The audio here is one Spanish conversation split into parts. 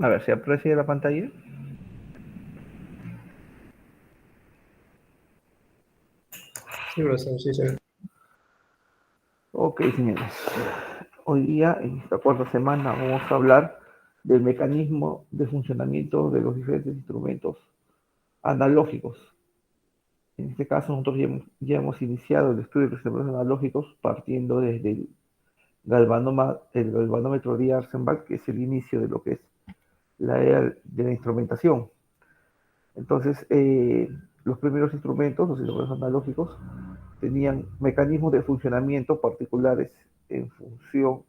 A ver, ¿se aprecia la pantalla? Sí, profesor, sí, sí. Ok, señores. Hoy día, en esta cuarta semana, vamos a hablar del mecanismo de funcionamiento de los diferentes instrumentos analógicos. En este caso, nosotros ya hemos iniciado el estudio de los instrumentos analógicos partiendo desde el galvanómetro de Arsenbach, que es el inicio de lo que es la era de la instrumentación. Entonces, los primeros instrumentos, los instrumentos analógicos, tenían mecanismos de funcionamiento particulares en función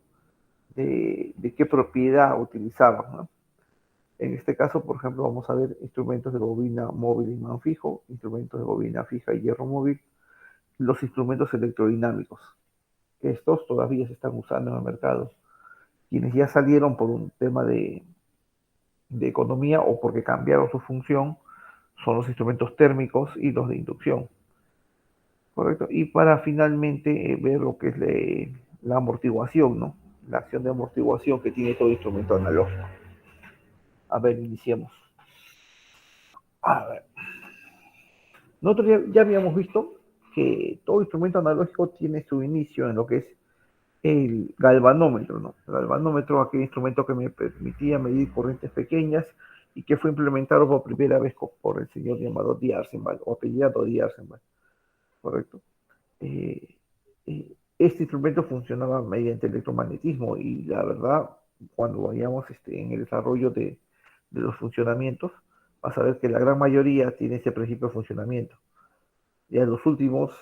de qué propiedad utilizaban, ¿no? En este caso, por ejemplo, vamos a ver instrumentos de bobina móvil y imán fijo, instrumentos de bobina fija y hierro móvil, los instrumentos electrodinámicos. Estos todavía se están usando en el mercado. Quienes ya salieron por un tema de economía o porque cambiaron su función son los instrumentos térmicos y los de inducción. Correcto. Y para finalmente ver lo que es la amortiguación, ¿no? La acción de amortiguación que tiene todo instrumento analógico. A ver, iniciemos. A ver. Nosotros ya habíamos visto que todo instrumento analógico tiene su inicio en lo que es el galvanómetro, ¿no? El galvanómetro, aquel instrumento que me permitía medir corrientes pequeñas y que fue implementado por primera vez por el señor llamado D'Arsenbach, o apellidado D'Arsenbach, ¿correcto? Eh, este instrumento funcionaba mediante electromagnetismo y la verdad, cuando vayamos en el desarrollo de los funcionamientos, vas a ver que la gran mayoría tiene ese principio de funcionamiento. Ya los últimos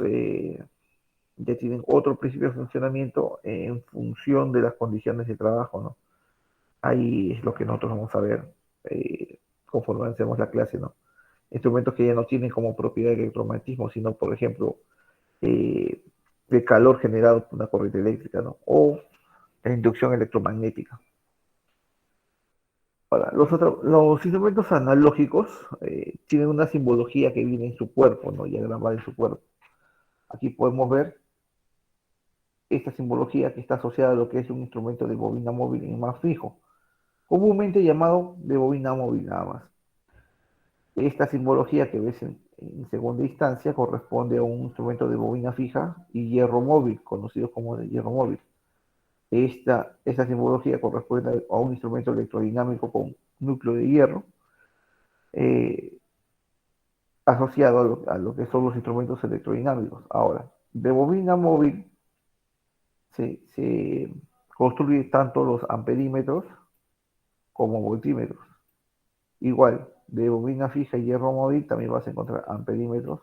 ya tienen otro principio de funcionamiento en función de las condiciones de trabajo, ¿no? Ahí es lo que nosotros vamos a ver conforme avancemos la clase, ¿no? Instrumentos que ya no tienen como propiedad el electromagnetismo, sino, por ejemplo, eh, de calor generado por una corriente eléctrica, ¿no? O la inducción electromagnética. Ahora, los instrumentos analógicos tienen una simbología que viene en su cuerpo, ¿no? Ya grabada en su cuerpo. Aquí podemos ver esta simbología que está asociada a lo que es un instrumento de bobina móvil y más fijo, comúnmente llamado de bobina móvil nada más. Esta simbología que ves en segunda instancia corresponde a un instrumento de bobina fija y hierro móvil, conocido como de hierro móvil. Esta simbología corresponde a un instrumento electrodinámico con núcleo de hierro, eh, asociado a lo que son los instrumentos electrodinámicos. Ahora, de bobina móvil se construye tanto los amperímetros como voltímetros. Igual, de bobina fija y hierro móvil también vas a encontrar amperímetros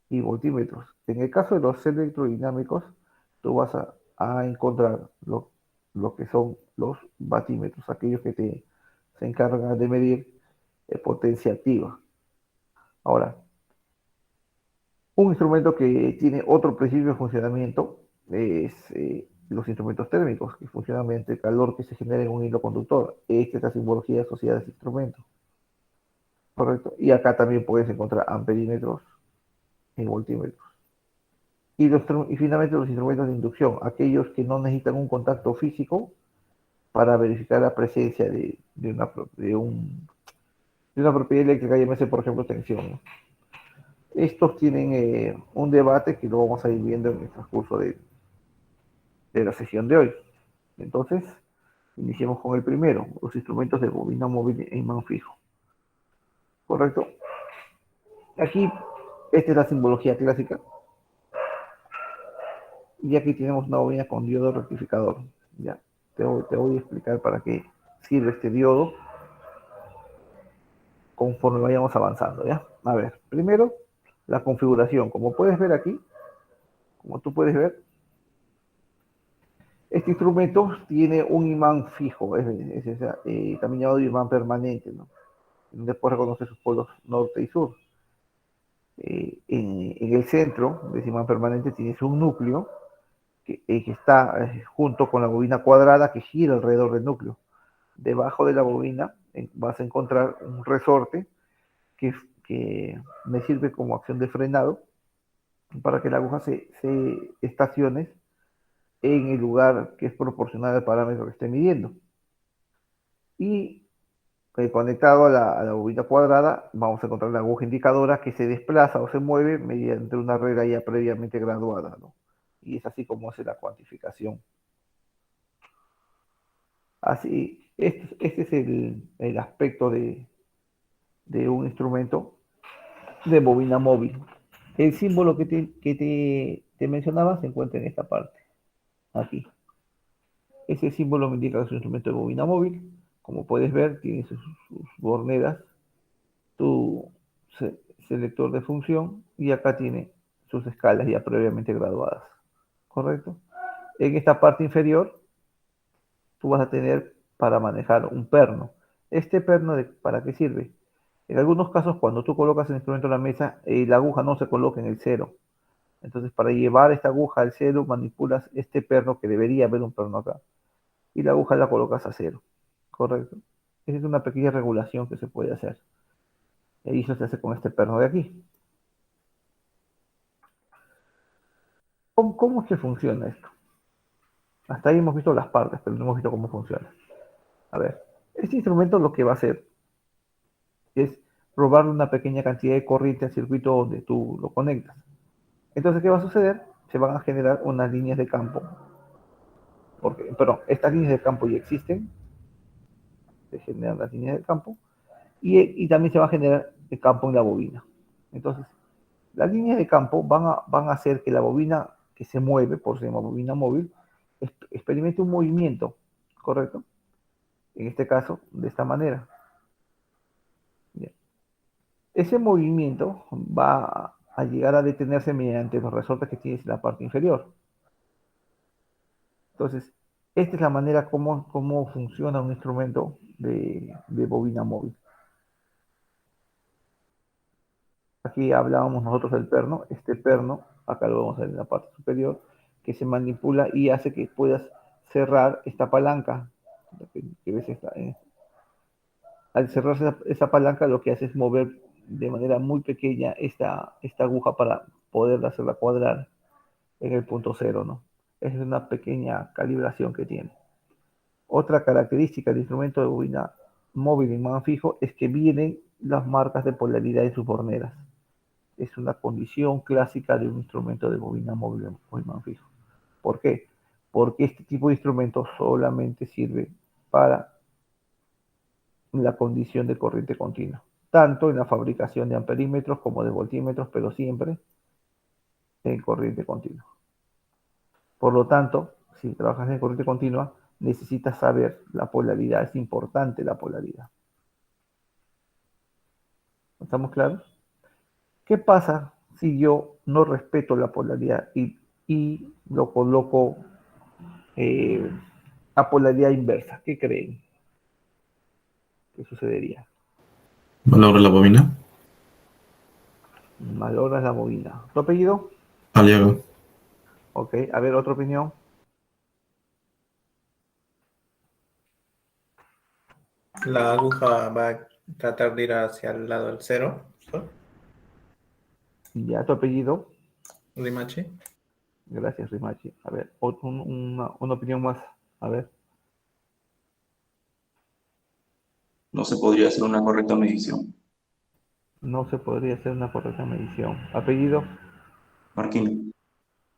y voltímetros. En el caso de los electrodinámicos, tú vas a encontrar lo que son los batímetros, aquellos que se encargan de medir potencia activa. Ahora, un instrumento que tiene otro principio de funcionamiento es los instrumentos térmicos, que funcionan mediante el calor que se genera en un hilo conductor. Esta es la simbología asociada a ese instrumento, ¿correcto? Y acá también puedes encontrar amperímetros y voltímetros. Y finalmente los instrumentos de inducción, aquellos que no necesitan un contacto físico para verificar la presencia de una propiedad eléctrica, llámese por ejemplo tensión, ¿no? Estos tienen un debate que lo vamos a ir viendo en el transcurso de la sesión de hoy. Entonces, iniciemos con el primero, los instrumentos de bobina móvil e imán fijo. ¿Correcto? Aquí, esta es la simbología clásica. Y aquí tenemos una bobina con diodo rectificador. Ya, te voy a explicar para qué sirve este diodo conforme vayamos avanzando, ¿ya? A ver, primero, la configuración. Como puedes ver aquí, como tú puedes ver, este instrumento tiene un imán fijo, también llamado imán permanente, ¿no? Después reconoce sus polos norte y sur. En el centro de ese imán permanente tienes un núcleo que está junto con la bobina cuadrada que gira alrededor del núcleo. Debajo de la bobina vas a encontrar un resorte que me sirve como acción de frenado para que la aguja se estacione en el lugar que es proporcional al parámetro que esté midiendo. Y conectado a la bobina cuadrada, vamos a encontrar la aguja indicadora que se desplaza o se mueve mediante una regla ya previamente graduada, ¿no? Y es así como hace la cuantificación. Así, este es el aspecto de un instrumento de bobina móvil. El símbolo te mencionaba se encuentra en esta parte, aquí. Ese símbolo me indica que es un instrumento de bobina móvil. Como puedes ver, tiene sus borneras, tu selector de función y acá tiene sus escalas ya previamente graduadas. ¿Correcto? En esta parte inferior, tú vas a tener para manejar un perno. Este perno, ¿para qué sirve? En algunos casos, cuando tú colocas el instrumento en la mesa, la aguja no se coloca en el cero. Entonces, para llevar esta aguja al cero, manipulas este perno, que debería haber un perno acá, y la aguja la colocas a cero. ¿Correcto? Esa es una pequeña regulación que se puede hacer. Y eso se hace con este perno de aquí. ¿Cómo es que funciona esto? Hasta ahí hemos visto las partes, pero no hemos visto cómo funciona. A ver, este instrumento lo que va a hacer es robarle una pequeña cantidad de corriente al circuito donde tú lo conectas. Entonces, ¿qué va a suceder? Se van a generar unas líneas de campo. Perdón, estas líneas de campo ya existen, se generan las líneas de campo, y también se va a generar el campo en la bobina. Entonces, las líneas de campo van a hacer que la bobina que se mueve, por ser una bobina móvil, experimente un movimiento, ¿correcto? En este caso, de esta manera. Bien. Ese movimiento va a llegar a detenerse mediante los resortes que tienes en la parte inferior. Entonces, esta es la manera como funciona un instrumento de bobina móvil. Aquí hablábamos nosotros del perno. Este perno, acá lo vamos a ver en la parte superior, que se manipula y hace que puedas cerrar esta palanca. Que ves al cerrar esa palanca, lo que hace es mover de manera muy pequeña esta aguja para poder hacerla cuadrar en el punto cero, ¿no? Esa es una pequeña calibración que tiene. Otra característica del instrumento de bobina móvil en imán fijo es que vienen las marcas de polaridad en sus borneras. Es una condición clásica de un instrumento de bobina móvil o imán fijo. ¿Por qué? Porque este tipo de instrumento solamente sirve para la condición de corriente continua, tanto en la fabricación de amperímetros como de voltímetros, pero siempre en corriente continua. Por lo tanto, si trabajas en corriente continua, necesitas saber la polaridad, es importante la polaridad. ¿Estamos claros? ¿Qué pasa si yo no respeto la polaridad y lo coloco a polaridad inversa? ¿Qué creen que sucedería? Valora la bobina. Malogras la bobina. ¿Tu apellido? Aliaga. Ok, a ver, otra opinión. La aguja va a tratar de ir hacia el lado del cero. Ya, tu apellido. Rimachi. Gracias, Rimachi. A ver, una opinión más. A ver, No se podría hacer una correcta medición. no se podría hacer una correcta medición. Apellido, Marquino.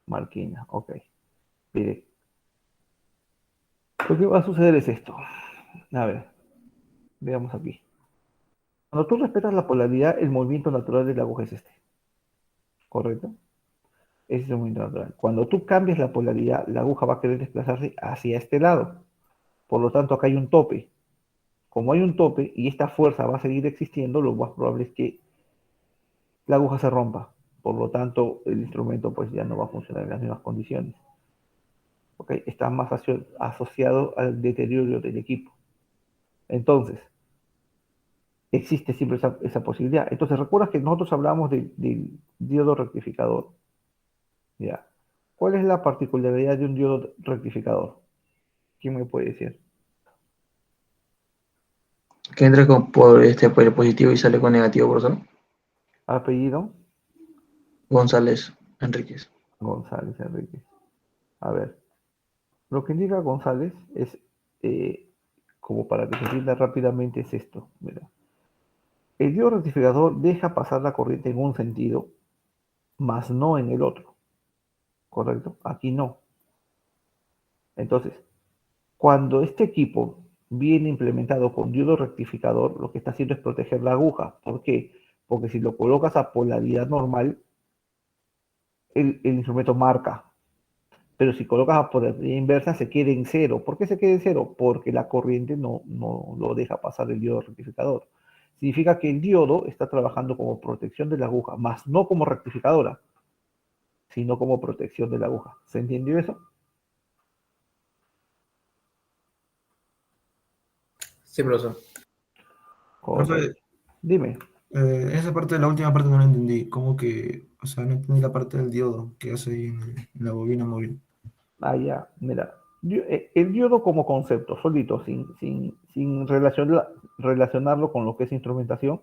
Marquina. Ok. Mire, lo que va a suceder es esto. A ver, veamos aquí. Cuando tú respetas la polaridad, el movimiento natural de la aguja es este. ¿Correcto? Ese es el movimiento natural. Cuando tú cambias la polaridad, la aguja va a querer desplazarse hacia este lado. Por lo tanto, acá hay un tope. Como hay un tope y esta fuerza va a seguir existiendo, lo más probable es que la aguja se rompa. Por lo tanto, el instrumento pues ya no va a funcionar en las mismas condiciones. ¿Ok? Está más asociado al deterioro del equipo. Entonces, existe siempre esa posibilidad. Entonces, recuerda que nosotros hablábamos del diodo rectificador. ¿Ya? ¿Cuál es la particularidad de un diodo rectificador? ¿Quién me puede decir? Que entra por el positivo y sale con negativo, profesor. Apellido, González Enríquez. González Enrique. A ver, lo que indica González es como para que se entienda rápidamente, es esto. Mira. El diodo rectificador deja pasar la corriente en un sentido, mas no en el otro. ¿Correcto? Aquí no. Entonces, cuando este equipo viene implementado con diodo rectificador, lo que está haciendo es proteger la aguja. ¿Por qué? Porque si lo colocas a polaridad normal, el instrumento marca. Pero si colocas a polaridad inversa, se queda en cero. ¿Por qué se queda en cero? Porque la corriente no lo deja pasar el diodo rectificador. Significa que el diodo está trabajando como protección de la aguja, más no como rectificadora, sino como protección de la aguja. ¿Se entendió eso? Sí, profesor. Correcto. Profe, Dime. esa parte de la última parte no la entendí. ¿Cómo que, o sea, no entendí la parte del diodo que hace ahí en la bobina móvil? Ah, ya, mira. El diodo como concepto, solito, sin relacionarlo con lo que es instrumentación,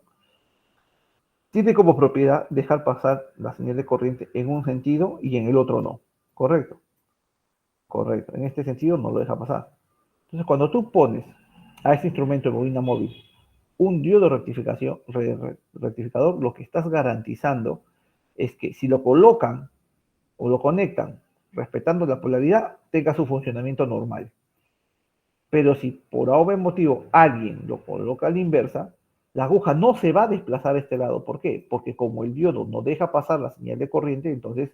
tiene como propiedad dejar pasar la señal de corriente en un sentido y en el otro no. ¿Correcto? Correcto. En este sentido no lo deja pasar. Entonces, cuando tú pones a ese instrumento de bobina móvil un diodo rectificador, lo que estás garantizando es que si lo colocan o lo conectan respetando la polaridad, tenga su funcionamiento normal. Pero si por algún motivo alguien lo coloca a la inversa, la aguja no se va a desplazar a este lado. ¿Por qué? Porque como el diodo no deja pasar la señal de corriente, entonces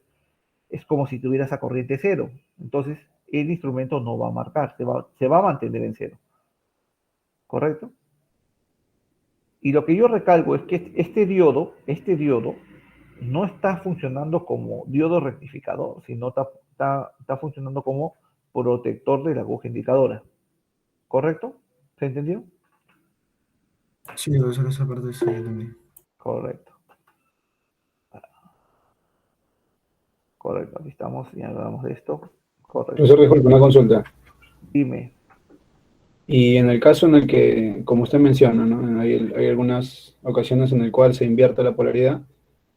es como si tuviera esa corriente cero. Entonces el instrumento no va a marcar, se va a mantener en cero. ¿Correcto? Y lo que yo recalco es que este diodo no está funcionando como diodo rectificador, sino está funcionando como protector de la aguja indicadora. ¿Correcto? ¿Se entendió? Sí, profesor, esa parte sí entendí. Correcto. Correcto. Aquí estamos, ya hablamos de esto. Correcto. Profesor, disculpe, una consulta. Dime. Y en el caso en el que, como usted menciona, ¿no? Hay algunas ocasiones en el cual se invierte la polaridad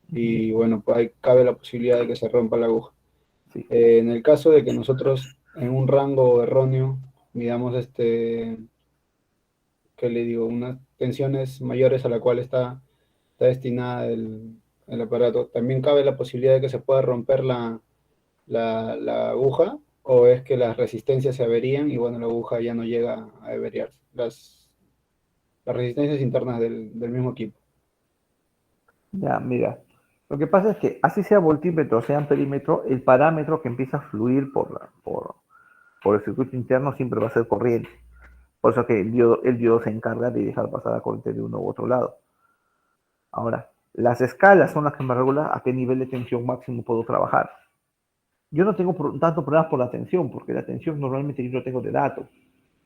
y, bueno, pues ahí cabe la posibilidad de que se rompa la aguja. Sí. En el caso de que nosotros en un rango erróneo midamos, ¿qué le digo? Unas tensiones mayores a la cual está destinada el aparato, ¿también cabe la posibilidad de que se pueda romper la aguja, o es que las resistencias se averían y bueno, la aguja ya no llega a averiarse? Las resistencias internas del mismo equipo. Ya, mira. Lo que pasa es que así sea voltímetro o sea amperímetro, el parámetro que empieza a fluir por el circuito interno siempre va a ser corriente. Por eso que el diodo se encarga de dejar pasar la corriente de uno u otro lado. Ahora, las escalas son las que me regulan a qué nivel de tensión máximo puedo trabajar. Yo no tengo tanto problemas por la tensión, porque la tensión normalmente yo lo tengo de datos.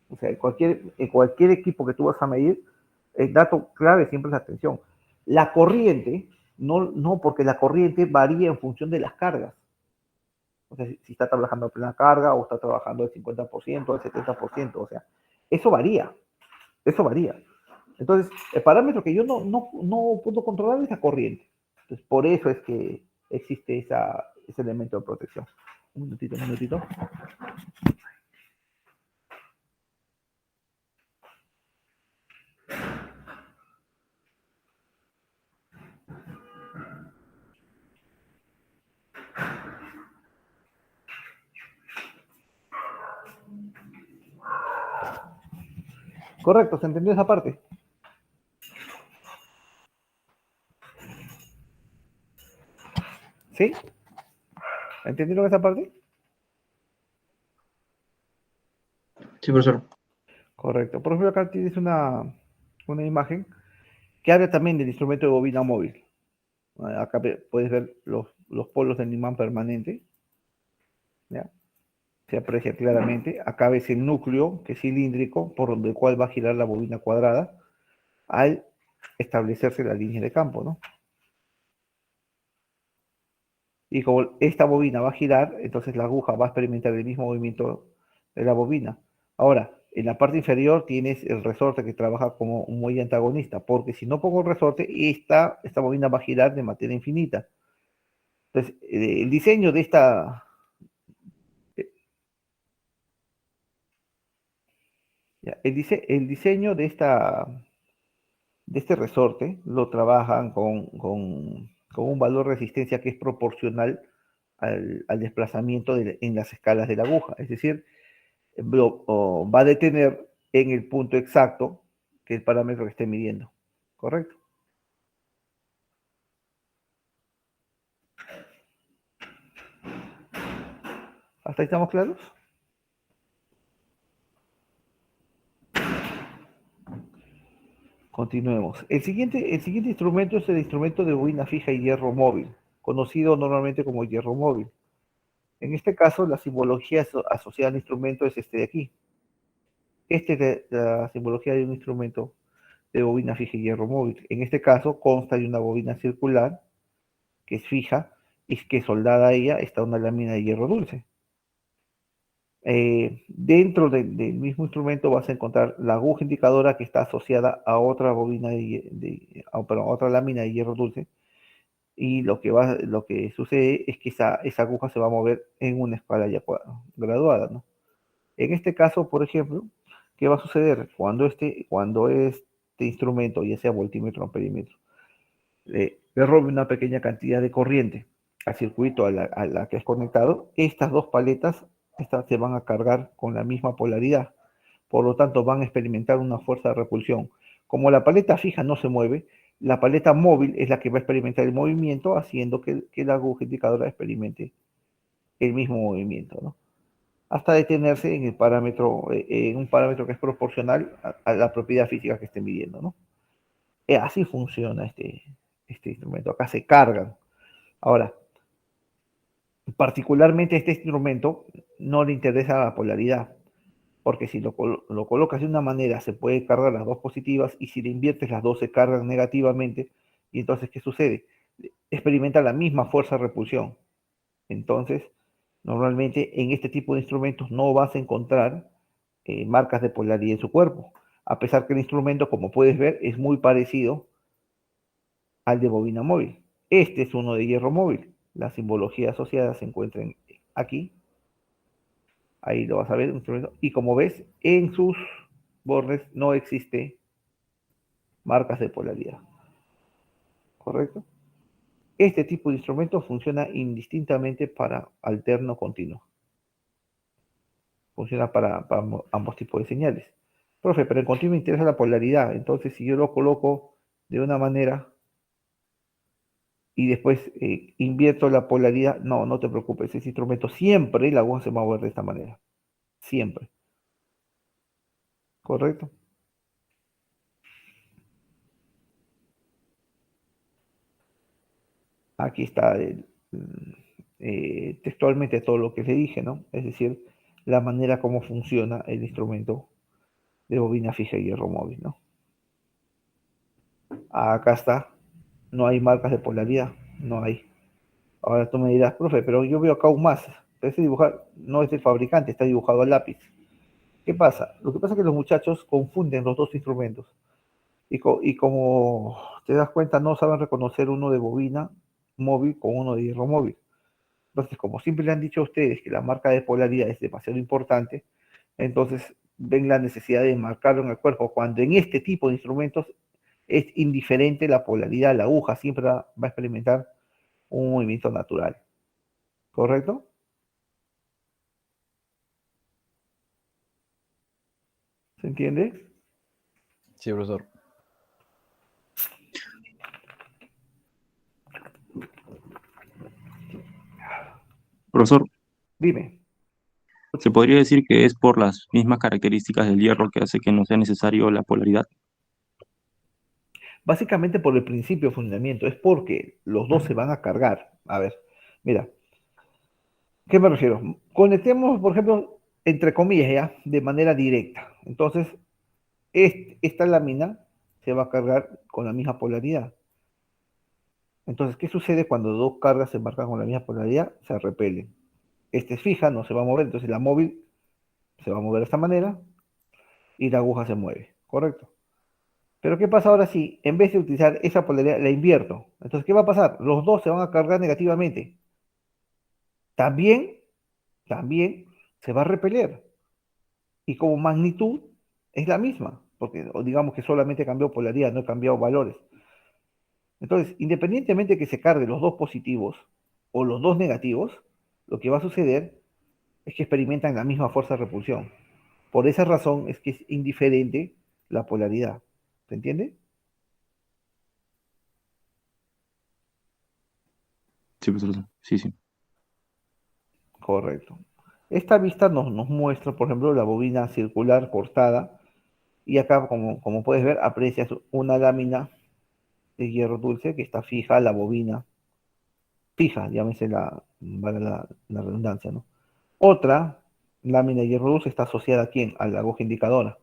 O sea, en cualquier equipo que tú vas a medir, el dato clave siempre es la tensión. La corriente, no, porque la corriente varía en función de las cargas. O sea, si está trabajando a plena carga o está trabajando al 50%, al 70%, o sea, eso varía, eso varía. Entonces, el parámetro que yo no puedo controlar es la corriente. Entonces, por eso es que existe ese elemento de protección. Un minutito, un minutito. Correcto, ¿se entendió esa parte? ¿Sí? ¿Entendieron esa parte? Sí, profesor. Correcto. Por ejemplo, acá tienes una imagen que habla también del instrumento de bobina móvil. Acá puedes ver los polos del imán permanente. ¿Ya? Se aprecia claramente. Acá ves el núcleo, que es cilíndrico, por donde el cual va a girar la bobina cuadrada al establecerse la línea de campo, ¿no? Y como esta bobina va a girar, entonces la aguja va a experimentar el mismo movimiento de la bobina. Ahora, en la parte inferior tienes el resorte que trabaja como un muelle antagonista, porque si no pongo el resorte, esta bobina va a girar de manera infinita. Entonces, el diseño de Ya, el diseño de este resorte lo trabajan con un valor de resistencia que es proporcional al desplazamiento en las escalas de la aguja. Es decir, va a detener en el punto exacto que el parámetro que esté midiendo. ¿Correcto? ¿Hasta ahí estamos claros? Continuemos. El siguiente instrumento es el instrumento de bobina fija y hierro móvil, conocido normalmente como hierro móvil. En este caso, la simbología asociada al instrumento es este de aquí. Esta es la simbología de un instrumento de bobina fija y hierro móvil. En este caso, consta de una bobina circular que es fija y que soldada a ella está una lámina de hierro dulce. Dentro del mismo instrumento vas a encontrar la aguja indicadora que está asociada a otra bobina a otra lámina de hierro dulce, y lo que sucede es que esa aguja se va a mover en una escala ya graduada, ¿no? En este caso, por ejemplo, ¿qué va a suceder? Cuando este instrumento, ya sea voltímetro o amperímetro, le robe una pequeña cantidad de corriente al circuito a la que es conectado, estas dos paletas se van a cargar con la misma polaridad. Por lo tanto, van a experimentar una fuerza de repulsión. Como la paleta fija no se mueve, la paleta móvil es la que va a experimentar el movimiento, haciendo que la aguja indicadora experimente el mismo movimiento, ¿no? Hasta detenerse en un parámetro que es proporcional a la propiedad física que esté midiendo, ¿no? Así funciona este instrumento. Acá se cargan. Ahora, particularmente este instrumento no le interesa la polaridad, porque si lo colocas de una manera se puede cargar las dos positivas, y si le inviertes las dos se cargan negativamente, y entonces ¿qué sucede? Experimenta la misma fuerza de repulsión. Entonces, normalmente en este tipo de instrumentos no vas a encontrar marcas de polaridad en su cuerpo, a pesar que el instrumento, como puedes ver, es muy parecido al de bobina móvil. Este es uno de hierro móvil. La simbología asociada se encuentra aquí. Ahí lo vas a ver. Y como ves, en sus bordes no existe marcas de polaridad. ¿Correcto? Este tipo de instrumento funciona indistintamente para alterno continuo. Funciona para ambos tipos de señales. Profe, pero en continuo me interesa la polaridad. Entonces, si yo lo coloco de una manera y después invierto la polaridad, no te preocupes. Ese instrumento siempre la aguja se va a mover de esta manera. Siempre. ¿Correcto? Aquí está textualmente todo lo que le dije, ¿no? Es decir, la manera como funciona el instrumento de bobina fija y hierro móvil, ¿no? Acá está. No hay marcas de polaridad. No hay. Ahora tú me dirás, profe, pero yo veo acá aún más. Ese dibujar no es del fabricante, está dibujado a lápiz. ¿Qué pasa? Lo que pasa es que los muchachos confunden los dos instrumentos. Y como te das cuenta, no saben reconocer uno de bobina móvil con uno de hierro móvil. Entonces, como siempre le han dicho a ustedes que la marca de polaridad es demasiado importante, entonces ven la necesidad de marcarlo en el cuerpo, cuando en este tipo de instrumentos es indiferente la polaridad, la aguja siempre va a experimentar un movimiento natural. ¿Correcto? ¿Se entiende? Sí, profesor. Profesor, Dime. ¿se podría decir que es por las mismas características del hierro que hace que no sea necesario la polaridad? Básicamente por el principio de funcionamiento, es porque los dos se van a cargar. A ver, mira, ¿qué me refiero? Conectemos, por ejemplo, entre comillas, ya, de manera directa. Entonces, esta lámina se va a cargar con la misma polaridad. Entonces, ¿qué sucede cuando dos cargas se marcan con la misma polaridad? Se repelen. Este es fija, no se va a mover, entonces la móvil se va a mover de esta manera y la aguja se mueve, ¿correcto? Pero ¿qué pasa ahora si en vez de utilizar esa polaridad la invierto? Entonces, ¿qué va a pasar? Los dos se van a cargar negativamente. También se va a repeler. Y como magnitud, es la misma, porque o digamos que solamente cambió polaridad, no he cambiado valores. Entonces, independientemente que se carguen los dos positivos o los dos negativos, lo que va a suceder es que experimentan la misma fuerza de repulsión. Por esa razón es que es indiferente la polaridad. ¿Se entiende? Sí, profesor. Sí, sí. Correcto. Esta vista nos muestra, por ejemplo, la bobina circular cortada y acá, como puedes ver, aprecias una lámina de hierro dulce que está fija a la bobina, fija, llámese la redundancia, ¿no? Otra lámina de hierro dulce está asociada ¿a quién? A la aguja indicadora,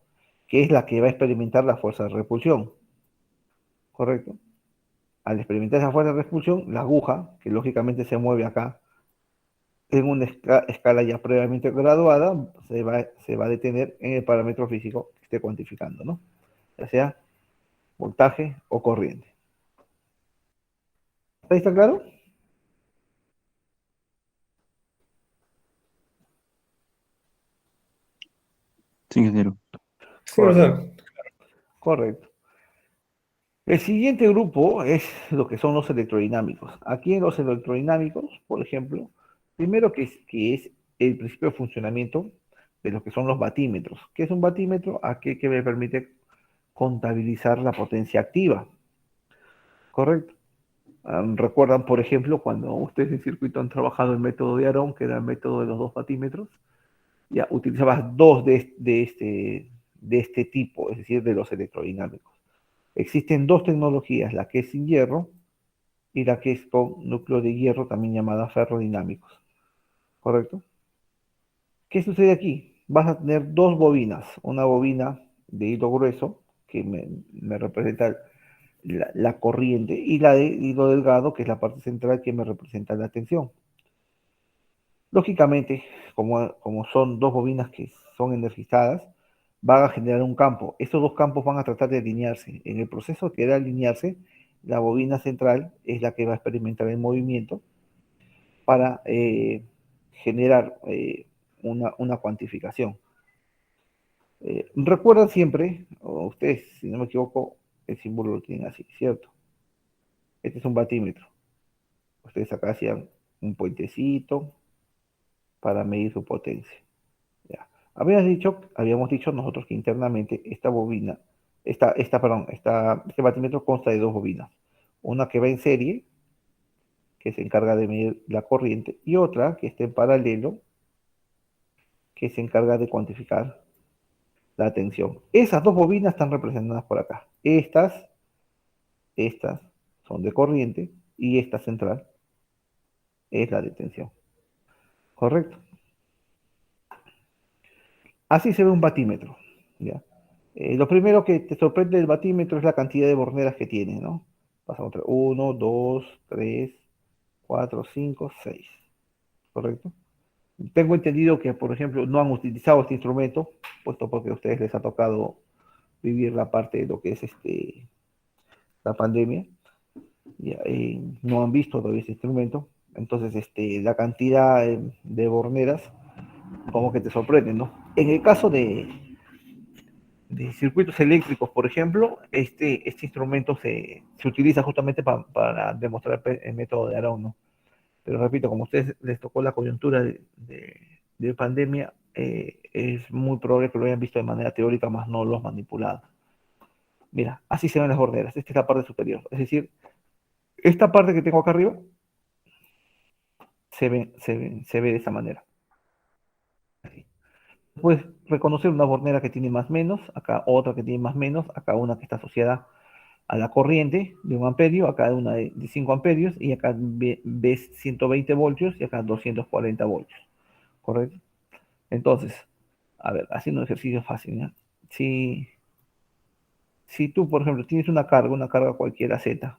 que es la que va a experimentar la fuerza de repulsión, ¿correcto? Al experimentar esa fuerza de repulsión, la aguja, que lógicamente se mueve acá, en una escala ya previamente graduada, se va a detener en el parámetro físico que esté cuantificando, ¿no? Ya sea voltaje o corriente. ¿Ahí está claro? Sí, ingeniero. Sí, profesor. Correcto. El siguiente grupo es lo que son los electrodinámicos. Aquí en los electrodinámicos, por ejemplo, primero que es el principio de funcionamiento de lo que son los batímetros. ¿Qué es un batímetro? Aquel que me permite contabilizar la potencia activa. ¿Correcto? ¿Recuerdan, por ejemplo, cuando ustedes en circuito han trabajado el método de Aarón, que era el método de los dos batímetros? Ya utilizabas dos de este tipo, es decir, de los electrodinámicos. Existen dos tecnologías, la que es sin hierro y la que es con núcleo de hierro, también llamada ferrodinámicos. ¿Correcto? ¿Qué sucede aquí? Vas a tener dos bobinas, una bobina de hilo grueso, que me representa la corriente, y la de hilo delgado, que es la parte central que me representa la tensión. Lógicamente, como son dos bobinas que son energizadas, van a generar un campo. Estos dos campos van a tratar de alinearse. En el proceso que de alinearse, la bobina central es la que va a experimentar el movimiento para generar una cuantificación. Recuerdan siempre, o ustedes, si no me equivoco, el símbolo lo tienen así, ¿cierto? Este es un batímetro. Ustedes acá hacían un puentecito para medir su potencia. Ya. Habíamos dicho nosotros que internamente esta bobina, este batímetro consta de dos bobinas. Una que va en serie, que se encarga de medir la corriente, y otra que está en paralelo, que se encarga de cuantificar la tensión. Esas dos bobinas están representadas por acá. Estas son de corriente y esta central es la de tensión. ¿Correcto? Así se ve un batímetro. ¿Ya? Lo primero que te sorprende del batímetro es la cantidad de borneras que tiene, ¿no? Pasamos a 1, 2, 3, 4, 5, 6. ¿Correcto? Tengo entendido que, por ejemplo, no han utilizado este instrumento, puesto porque a ustedes les ha tocado vivir la parte de lo que es la pandemia. Ya, no han visto todavía este instrumento. Entonces, la cantidad de borneras como que te sorprende, ¿no? En el caso de circuitos eléctricos, por ejemplo, este instrumento se utiliza justamente para demostrar el método de Aarón, ¿no? Pero repito, como a ustedes les tocó la coyuntura de pandemia, es muy probable que lo hayan visto de manera teórica, más no los manipulados. Mira, así se ven las borderas. Esta es la parte superior. Es decir, esta parte que tengo acá arriba se ve de esa manera. Así. Puedes reconocer una bornera que tiene más menos, acá otra que tiene más menos, acá una que está asociada a la corriente de 1 amperio, acá una de 5 amperios, y acá ves 120 voltios y acá 240 voltios. ¿Correcto? Entonces, a ver, haciendo un ejercicio fácil, ¿ya? Si tú, por ejemplo, tienes una carga cualquiera Z,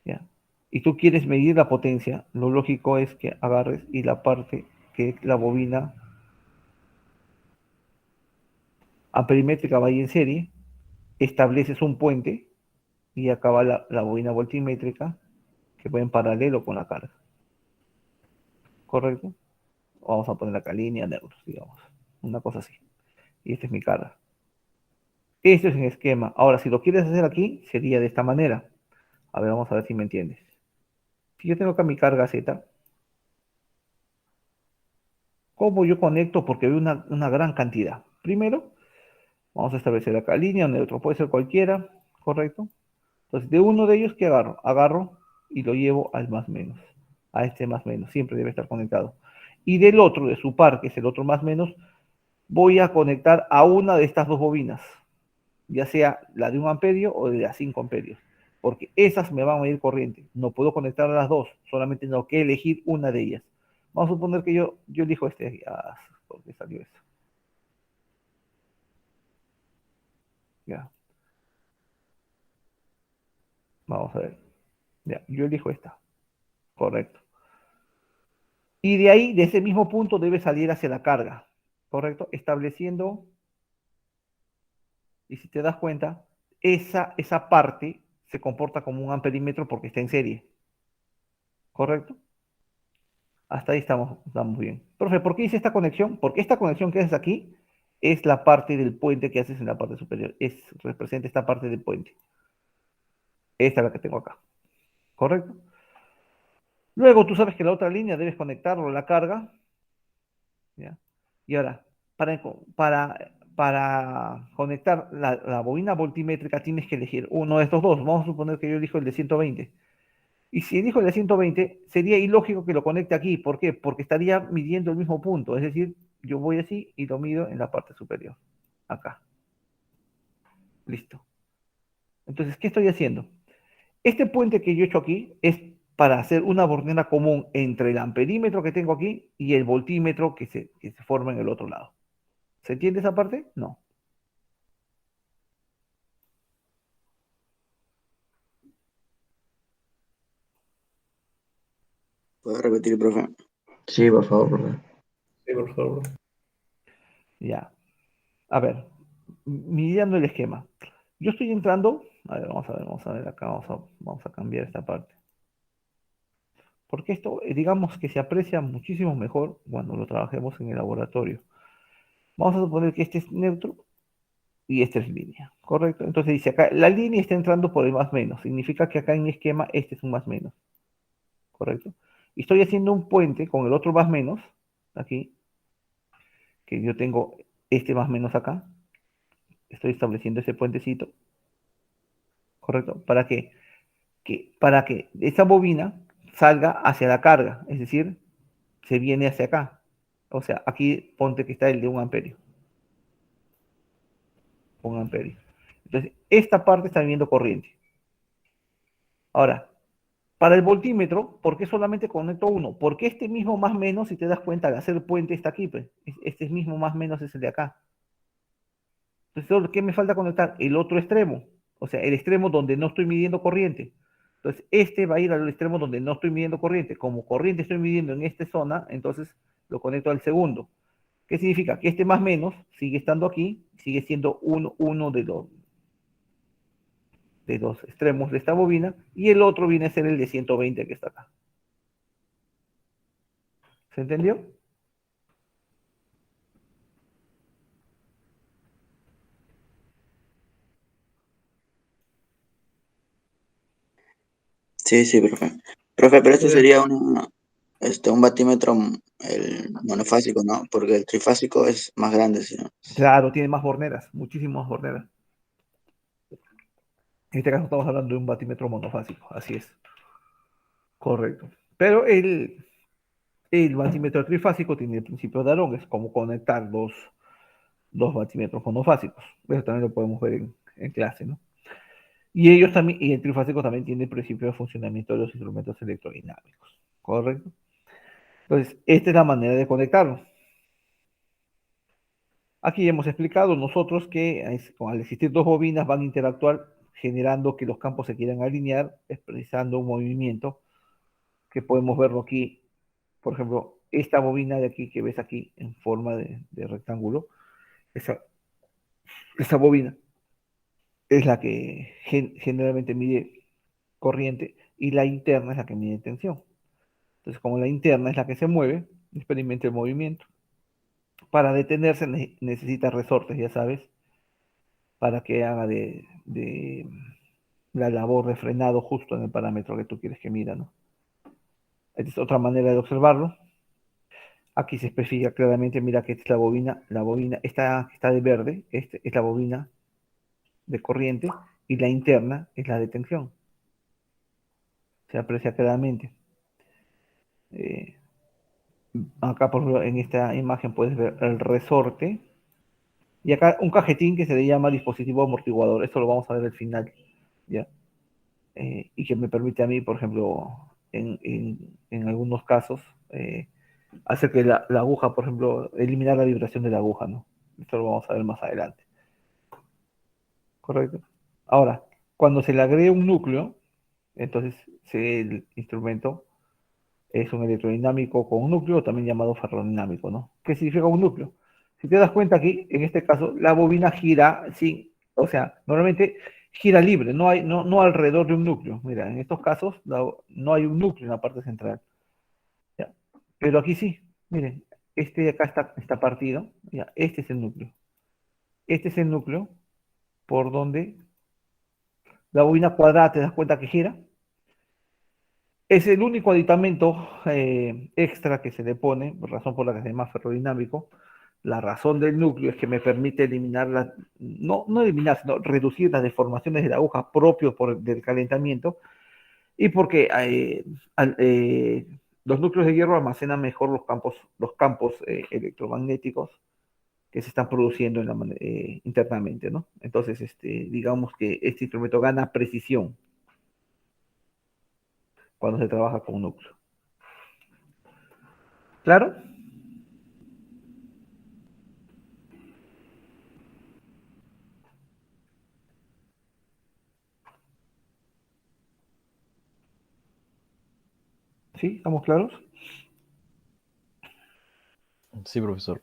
¿ya? Y tú quieres medir la potencia, lo lógico es que agarres y la parte que la bobina ampermétrica vaya en serie, estableces un puente y acaba la bobina voltimétrica que va en paralelo con la carga. ¿Correcto? Vamos a poner acá línea neutros, digamos. Una cosa así. Y esta es mi carga. Esto es un esquema. Ahora, si lo quieres hacer aquí, sería de esta manera. A ver, vamos a ver si me entiendes. Si yo tengo acá mi carga Z, ¿cómo yo conecto? Porque veo una gran cantidad. Primero, vamos a establecer acá línea o neutro. Puede ser cualquiera, ¿correcto? Entonces, de uno de ellos, ¿qué agarro? Agarro y lo llevo al más menos. A este más menos. Siempre debe estar conectado. Y del otro, de su par, que es el otro más menos, voy a conectar a una de estas dos bobinas. Ya sea la de 1 amperio o de las 5 amperios. Porque esas me van a medir corriente. No puedo conectar a las dos. Solamente tengo que elegir una de ellas. Vamos a suponer que yo elijo este. ¿Por qué salió esto? Ya. Vamos a ver. Ya, yo elijo esta. Correcto. Y de ahí, de ese mismo punto, debe salir hacia la carga. ¿Correcto? Estableciendo, y si te das cuenta, esa parte se comporta como un amperímetro porque está en serie. ¿Correcto? Hasta ahí estamos bien. Profe, ¿por qué hice esta conexión? Porque esta conexión que haces aquí es la parte del puente que haces en la parte superior. Representa esta parte del puente. Esta es la que tengo acá. ¿Correcto? Luego tú sabes que la otra línea debes conectarlo a la carga. ¿Ya? Y ahora, para conectar la bobina voltimétrica tienes que elegir uno de estos dos. Vamos a suponer que yo elijo el de 120. Y si elijo el de 120, sería ilógico que lo conecte aquí. ¿Por qué? Porque estaría midiendo el mismo punto. Es decir, yo voy así y lo mido en la parte superior. Acá. Listo. Entonces, ¿qué estoy haciendo? Este puente que yo he hecho aquí es para hacer una bornera común entre el amperímetro que tengo aquí y el voltímetro que se forma en el otro lado. ¿Se entiende esa parte? No. ¿Puedo repetir, profe? Sí, por favor, profe. Sí, por favor. Ya. A ver, midiendo el esquema. Yo estoy entrando. A ver, vamos a ver acá. Vamos a cambiar esta parte. Porque esto, digamos que se aprecia muchísimo mejor cuando lo trabajemos en el laboratorio. Vamos a suponer que este es neutro y este es línea, ¿correcto? Entonces dice acá, la línea está entrando por el más menos. Significa que acá en mi esquema este es un más menos, ¿correcto? Y estoy haciendo un puente con el otro más menos, aquí, que yo tengo este más menos acá. Estoy estableciendo ese puentecito, ¿correcto? Para que esa bobina salga hacia la carga, es decir, se viene hacia acá. O sea, aquí ponte que está el de 1 amperio. 1 amperio. Entonces, esta parte está viendo corriente. Ahora, para el voltímetro, ¿por qué solamente conecto uno? Porque este mismo más menos, si te das cuenta, al hacer puente está aquí, pues. Este mismo más menos es el de acá. Entonces, ¿qué me falta conectar? El otro extremo. O sea, el extremo donde no estoy midiendo corriente. Entonces, este va a ir al extremo donde no estoy midiendo corriente. Como corriente estoy midiendo en esta zona, entonces lo conecto al segundo. ¿Qué significa? Que este más menos sigue estando aquí, sigue siendo uno de los extremos de esta bobina, y el otro viene a ser el de 120 que está acá. ¿Se entendió? Sí, sí, profe. Profe, pero esto sería un batímetro, el monofásico, ¿no? Porque el trifásico es más grande, ¿sí, no? Claro, tiene más borneras, muchísimas más borneras. En este caso estamos hablando de un batímetro monofásico, así es. Correcto. Pero el batímetro trifásico tiene el principio de Aarón, es como conectar dos batímetros monofásicos. Eso también lo podemos ver en clase, ¿no? Y ellos también, y el trifásico también tiene el principio de funcionamiento de los instrumentos electrodinámicos. ¿Correcto? Entonces, esta es la manera de conectarlos. Aquí hemos explicado nosotros que al existir dos bobinas van a interactuar generando que los campos se quieran alinear, expresando un movimiento que podemos verlo aquí. Por ejemplo, esta bobina de aquí que ves aquí en forma de rectángulo, esa bobina es la que generalmente mide corriente y la interna es la que mide tensión. Entonces, como la interna es la que se mueve, experimenta el movimiento. Para detenerse necesita resortes, ya sabes, para que haga de la labor de frenado justo en el parámetro que tú quieres que mida, ¿no? Esta es otra manera de observarlo. Aquí se especifica claramente, mira que esta es la bobina, esta que está de verde, este es la bobina de corriente y la interna es la de tensión. Se aprecia claramente. Acá, por ejemplo, en esta imagen puedes ver el resorte y acá un cajetín que se le llama dispositivo amortiguador. Esto lo vamos a ver al final, ¿ya? Y que me permite a mí, por ejemplo, en algunos casos, hacer que la aguja, por ejemplo, eliminar la vibración de la aguja, ¿no? Esto lo vamos a ver más adelante. ¿Correcto? Ahora, cuando se le agrega un núcleo, entonces el instrumento es un electrodinámico con un núcleo, también llamado ferrodinámico, ¿no? ¿Qué significa un núcleo? Si te das cuenta aquí, en este caso, la bobina gira sin, o sea, normalmente gira libre, no alrededor de un núcleo. Mira, en estos casos no hay un núcleo en la parte central. ¿Ya? Pero aquí sí, miren, este de acá está partido, ya, este es el núcleo. Este es el núcleo por donde la bobina cuadrada, te das cuenta que gira. Es el único aditamento extra que se le pone, por razón por la que se llama ferrodinámico. La razón del núcleo es que me permite eliminar no eliminar, sino reducir las deformaciones de la aguja propio del calentamiento y porque los núcleos de hierro almacenan mejor los campos electromagnéticos que se están produciendo internamente, ¿no? Entonces, digamos que este instrumento gana precisión cuando se trabaja con núcleo. ¿Claro? ¿Sí? ¿Estamos claros? Sí, profesor.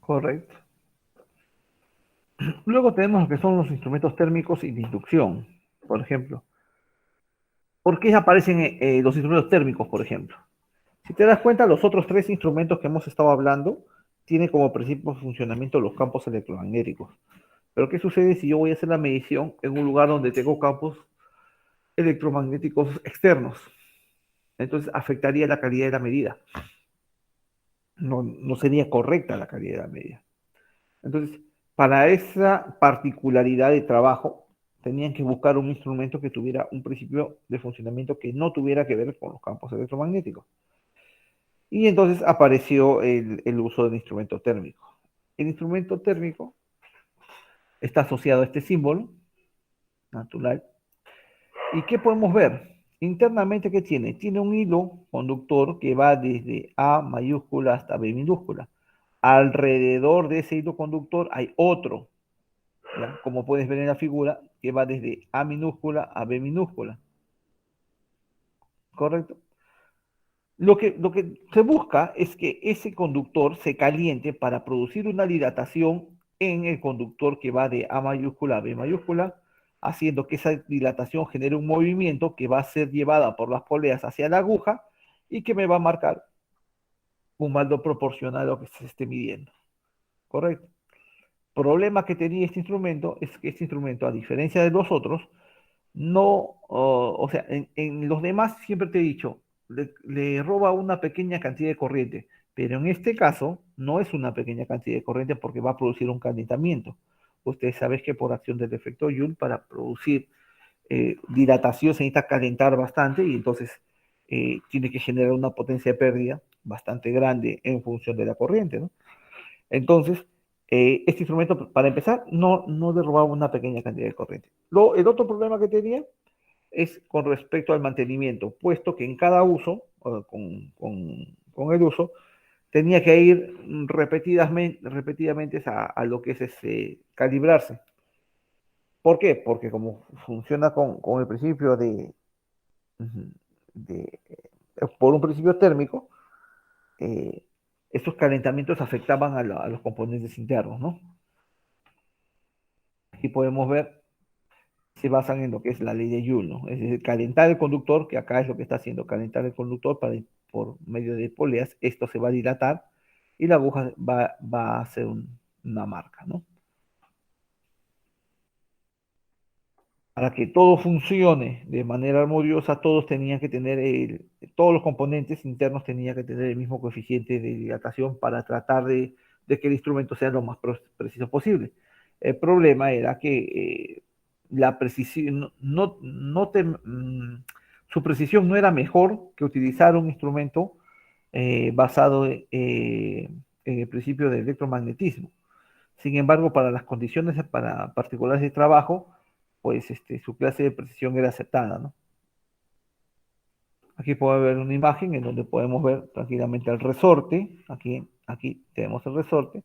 Correcto. Luego tenemos lo que son los instrumentos térmicos y de inducción, por ejemplo. ¿Por qué aparecen los instrumentos térmicos, por ejemplo? Si te das cuenta, los otros tres instrumentos que hemos estado hablando tienen como principio de funcionamiento los campos electromagnéticos. Pero ¿qué sucede si yo voy a hacer la medición en un lugar donde tengo campos electromagnéticos externos? Entonces afectaría la calidad de la medida. No sería correcta la calidad de la medida. Entonces, para esa particularidad de trabajo, tenían que buscar un instrumento que tuviera un principio de funcionamiento que no tuviera que ver con los campos electromagnéticos. Y entonces apareció el uso del instrumento térmico. El instrumento térmico está asociado a este símbolo natural. ¿Y qué podemos ver? Internamente, ¿qué tiene? Tiene un hilo conductor que va desde A mayúscula hasta B minúscula. Alrededor de ese hilo conductor hay otro, ¿ya? Como puedes ver en la figura, que va desde A minúscula a B minúscula. ¿Correcto? Lo que se busca es que ese conductor se caliente para producir una dilatación en el conductor que va de A mayúscula a B mayúscula, haciendo que esa dilatación genere un movimiento que va a ser llevada por las poleas hacia la aguja y que me va a marcar un valor proporcional a lo que se esté midiendo. ¿Correcto? Problema que tenía este instrumento es que este instrumento, a diferencia de los otros, no, o sea, en los demás siempre te he dicho, le roba una pequeña cantidad de corriente, pero en este caso no es una pequeña cantidad de corriente porque va a producir un calentamiento. Ustedes saben que por acción del efecto Joule, para producir dilatación se necesita calentar bastante y entonces tiene que generar una potencia de pérdida bastante grande en función de la corriente, ¿no? Entonces, este instrumento, para empezar, no le robaba una pequeña cantidad de corriente. El otro problema que tenía es con respecto al mantenimiento, puesto que en cada uso, con el uso, tenía que ir repetidamente a lo que es calibrarse. ¿Por qué? Porque como funciona con el principio por un principio térmico, estos calentamientos afectaban a los componentes internos, ¿no? Aquí podemos ver, se basan en lo que es la ley de Joule, ¿no? Es decir, calentar el conductor, que acá es lo que está haciendo, calentar el conductor por medio de poleas, esto se va a dilatar y la aguja va a hacer una marca, ¿no? para que todo funcione de manera armoniosa, todos tenían que tener, todos los componentes internos tenían que tener el mismo coeficiente de dilatación para tratar de que el instrumento sea lo más preciso posible. El problema era que la precisión, su precisión no era mejor que utilizar un instrumento basado en el principio del electromagnetismo. Sin embargo, para las condiciones particulares de trabajo, pues su clase de precisión era aceptada, ¿no? Aquí puede haber una imagen en donde podemos ver tranquilamente el resorte. Aquí tenemos el resorte.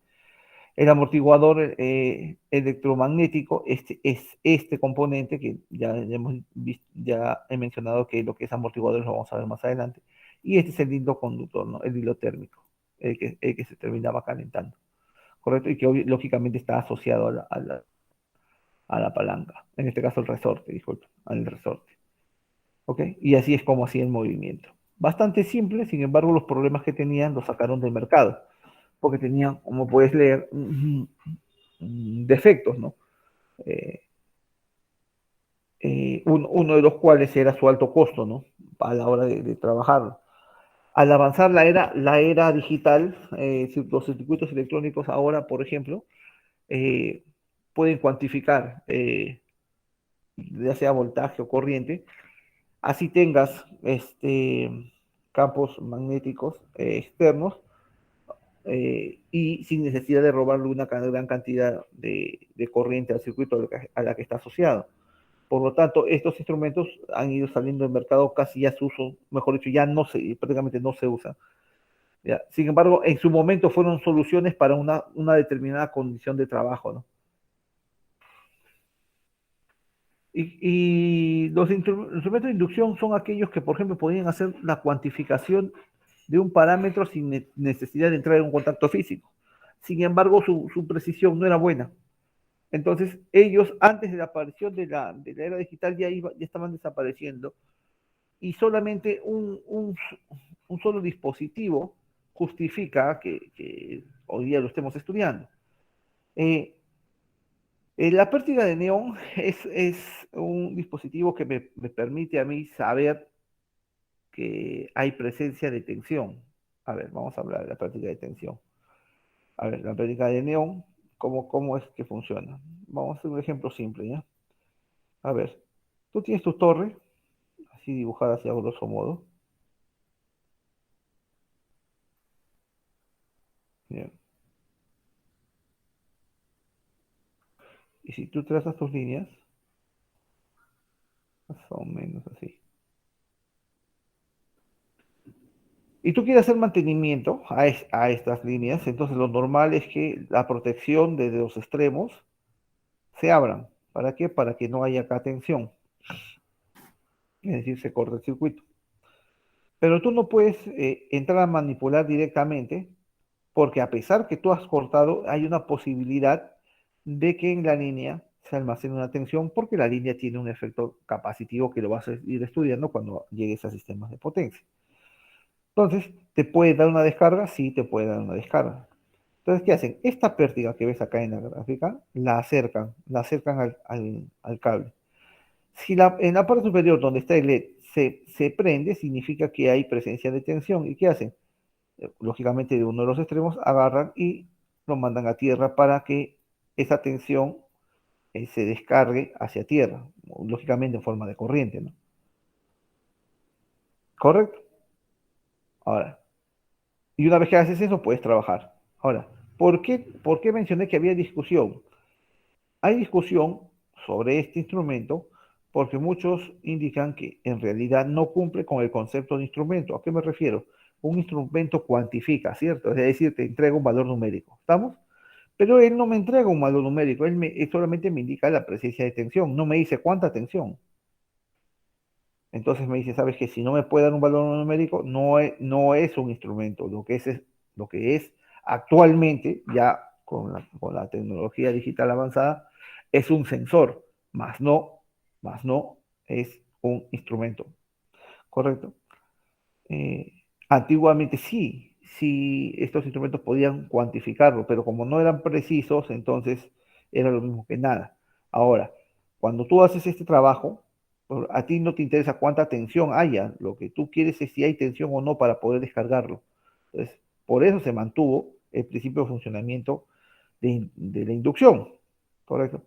El amortiguador electromagnético, es este componente que ya he mencionado que lo que es amortiguador lo vamos a ver más adelante. Y este es el hilo conductor, ¿no? El hilo térmico, el que se terminaba calentando, ¿correcto? Y que lógicamente está asociado a la palanca, en este caso el resorte, disculpe, al resorte. ¿Ok? Y así es como hacía el movimiento. Bastante simple, sin embargo, los problemas que tenían los sacaron del mercado, porque tenían, como puedes leer, defectos, ¿no? Uno de los cuales era su alto costo, ¿no? A la hora de trabajarlo. Al avanzar la era digital, los circuitos electrónicos ahora, por ejemplo, pueden cuantificar, ya sea voltaje o corriente, así tengas campos magnéticos externos y sin necesidad de robarle una gran cantidad de corriente al circuito a la que está asociado. Por lo tanto, estos instrumentos han ido saliendo del mercado, casi ya su uso, mejor dicho, ya prácticamente no se usan. ¿Ya? Sin embargo, en su momento fueron soluciones para una determinada condición de trabajo, ¿no? Y los instrumentos de inducción son aquellos que, por ejemplo, podían hacer la cuantificación de un parámetro sin necesidad de entrar en un contacto físico. Sin embargo, su precisión no era buena. Entonces, ellos, antes de la aparición de la era digital, ya estaban desapareciendo. Y solamente un solo dispositivo justifica que hoy día lo estemos estudiando. La pérdida de neón es un dispositivo que me permite a mí saber que hay presencia de tensión. A ver, vamos a hablar de la pérdida de tensión. A ver, la pérdida de neón, ¿cómo es que funciona? Vamos a hacer un ejemplo simple, ¿ya? A ver, tú tienes tu torre, así dibujada hacia grosso modo. Bien. Y si tú trazas tus líneas, más o menos así. Y tú quieres hacer mantenimiento a estas líneas, entonces lo normal es que la protección desde los extremos se abran. ¿Para qué? Para que no haya acá tensión. Es decir, se corta el circuito. Pero tú no puedes entrar a manipular directamente, porque a pesar que tú has cortado, hay una posibilidad de que en la línea se almacene una tensión, porque la línea tiene un efecto capacitivo que lo vas a ir estudiando cuando llegues a sistemas de potencia. Entonces, ¿te puede dar una descarga? Sí, te puede dar una descarga. Entonces, ¿qué hacen? Esta pérdida que ves acá en la gráfica, la acercan al cable. Si en la parte superior donde está el LED se prende, significa que hay presencia de tensión. ¿Y qué hacen? Lógicamente, de uno de los extremos agarran y lo mandan a tierra para que esa tensión se descargue hacia tierra, lógicamente en forma de corriente, ¿no? ¿Correcto? Ahora, y una vez que haces eso, puedes trabajar. Ahora, ¿por qué mencioné que había discusión? Hay discusión sobre este instrumento porque muchos indican que en realidad no cumple con el concepto de instrumento. ¿A qué me refiero? Un instrumento cuantifica, ¿cierto? Es decir, te entrega un valor numérico. ¿Estamos? Pero él no me entrega un valor numérico, él solamente me indica la presencia de tensión, no me dice cuánta tensión. Entonces me dice, ¿sabes qué? Si no me puede dar un valor numérico, no es un instrumento. Lo que es actualmente, ya con la tecnología digital avanzada, es un sensor, más no es un instrumento. ¿Correcto? Antiguamente sí, estos instrumentos podían cuantificarlo, pero como no eran precisos, entonces era lo mismo que nada. Ahora, Cuando tú haces este trabajo, a ti no te interesa cuánta tensión haya, lo que tú quieres es si hay tensión o no para poder descargarlo. Entonces, por eso se mantuvo el principio de funcionamiento de la inducción, ¿correcto?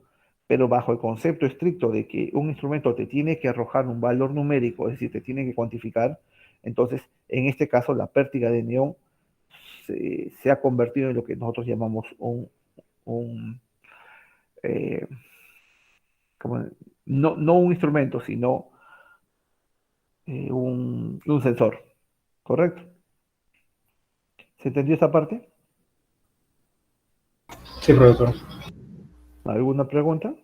Pero bajo el concepto estricto de que un instrumento te tiene que arrojar un valor numérico, es decir, te tiene que cuantificar, entonces, en este caso, la pértiga de neón se ha convertido en lo que nosotros llamamos eh, no un instrumento, sino un sensor, ¿correcto? ¿Se entendió esta parte? Sí, profesor. ¿Alguna pregunta?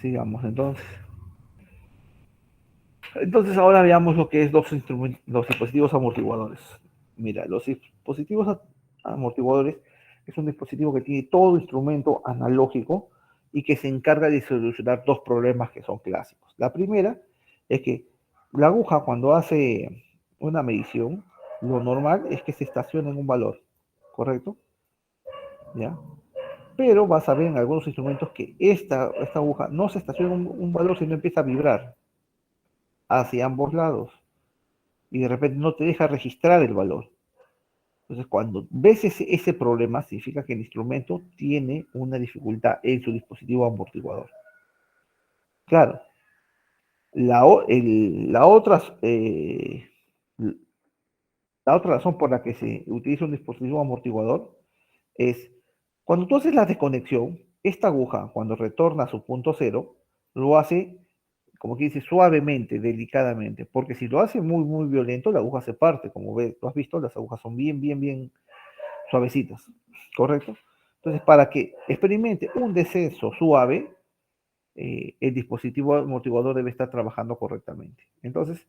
Sigamos entonces. Entonces ahora veamos lo que es los dispositivos amortiguadores. Mira, los dispositivos amortiguadores es un dispositivo que tiene todo instrumento analógico y que se encarga de solucionar dos problemas que son clásicos. La primera es que la aguja, cuando hace una medición, lo normal es que se estacione en un valor, ¿correcto? ¿Ya? Pero vas a ver en algunos instrumentos que esta aguja no se estaciona en un valor, sino empieza a vibrar hacia ambos lados y de repente no te deja registrar el valor. Entonces, cuando ves ese problema, significa que el instrumento tiene una dificultad en su dispositivo amortiguador. Claro, la otra razón por la que se utiliza un dispositivo amortiguador es cuando tú haces la desconexión, esta aguja, cuando retorna a su punto cero, lo hace, como que dice, suavemente, delicadamente, porque si lo hace muy, muy violento, la aguja se parte. Como ves, tú has visto, las agujas son bien suavecitas, ¿correcto? Entonces, para que experimente un descenso suave, el dispositivo amortiguador debe estar trabajando correctamente. Entonces,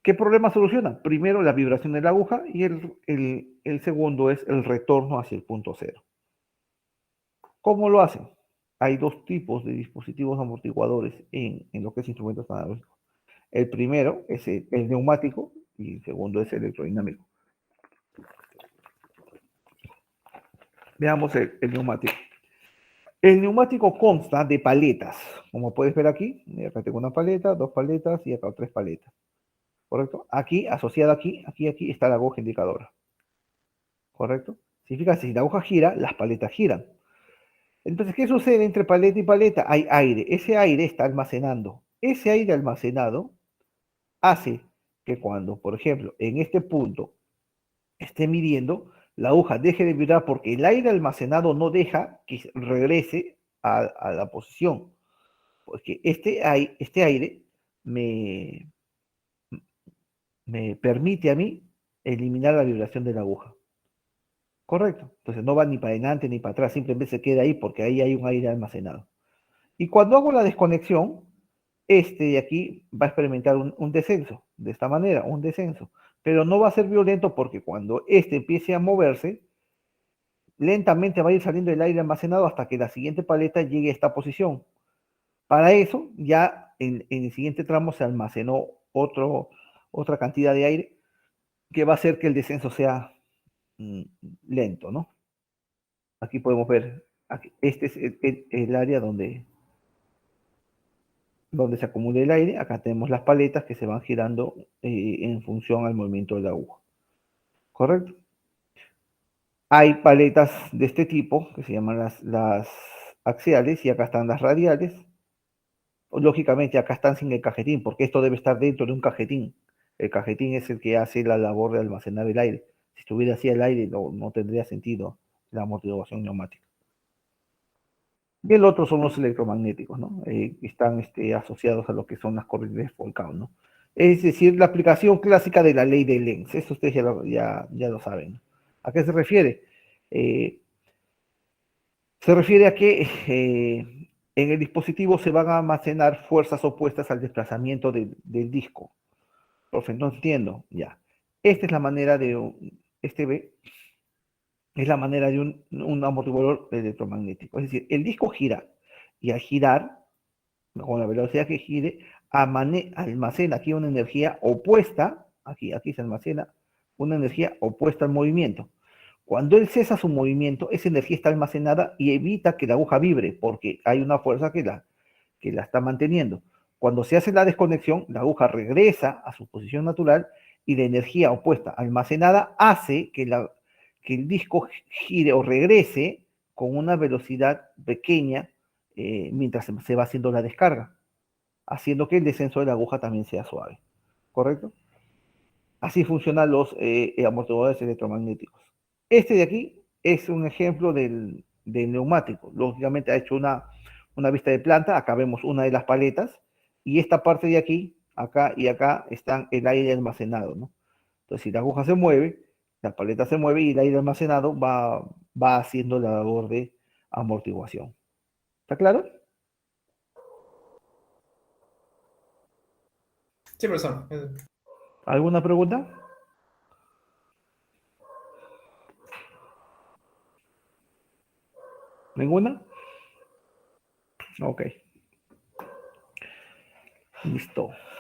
¿qué problema soluciona? Primero, la vibración de la aguja y el segundo es el retorno hacia el punto cero. ¿Cómo lo hacen? Hay dos tipos de dispositivos amortiguadores en lo que es instrumentos analógicos. El primero es el neumático y el segundo es el electrodinámico. Veamos el neumático. El neumático consta de paletas. Como puedes ver aquí, acá tengo una paleta, dos paletas y acá tres paletas. ¿Correcto? Aquí, asociada aquí está la aguja indicadora. ¿Correcto? Significa que si la aguja gira, las paletas giran. Entonces, ¿qué sucede entre paleta y paleta? Hay aire. Ese aire está almacenando. Ese aire almacenado hace que cuando, por ejemplo, en este punto esté midiendo, la aguja deje de vibrar porque el aire almacenado no deja que regrese a la posición. Porque este aire me permite a mí eliminar la vibración de la aguja. Correcto. Entonces no va ni para adelante ni para atrás, simplemente se queda ahí porque ahí hay un aire almacenado. Y cuando hago la desconexión, este de aquí va a experimentar un descenso, de esta manera, un descenso. Pero no va a ser violento porque cuando este empiece a moverse, lentamente va a ir saliendo el aire almacenado hasta que la siguiente paleta llegue a esta posición. Para eso, ya en el siguiente tramo se almacenó otra cantidad de aire que va a hacer que el descenso sea lento, ¿no? Aquí podemos ver, este es el área donde se acumula el aire. Acá tenemos las paletas que se van girando en función al movimiento de la aguja. ¿Correcto? Hay paletas de este tipo, que se llaman las axiales, y acá están las radiales. Lógicamente acá están sin el cajetín, porque esto debe estar dentro de un cajetín. El cajetín es el que hace la labor de almacenar el aire. Si estuviera así el aire, no tendría sentido la amortiguación neumática. Y el otro son los electromagnéticos, ¿no? Están asociados a lo que son las corrientes de Foucault, ¿no? Es decir, la aplicación clásica de la ley de Lenz. Eso ustedes ya lo saben. ¿A qué se refiere? Se refiere a que en el dispositivo se van a almacenar fuerzas opuestas al desplazamiento del disco. Profe, no entiendo. Ya. Esta es la manera de es la manera de un amortiguador electromagnético. Es decir, el disco gira y al girar, con la velocidad que gire, almacena aquí una energía opuesta, aquí se almacena una energía opuesta al movimiento. Cuando él cesa su movimiento, esa energía está almacenada y evita que la aguja vibre, porque hay una fuerza que la está manteniendo. Cuando se hace la desconexión, la aguja regresa a su posición natural y la energía opuesta almacenada hace que el disco gire o regrese con una velocidad pequeña mientras se va haciendo la descarga, haciendo que el descenso de la aguja también sea suave. ¿Correcto? Así funcionan los amortiguadores electromagnéticos. Este de aquí es un ejemplo del neumático. Lógicamente ha hecho una vista de planta. Acá vemos una de las paletas. Y esta parte de aquí, acá y acá, están el aire almacenado, ¿no? Entonces, si la aguja se mueve, la paleta se mueve y el aire almacenado va haciendo la labor de amortiguación. ¿Está claro? Sí, profesor. ¿Alguna pregunta? ¿Ninguna? Ok. Listo.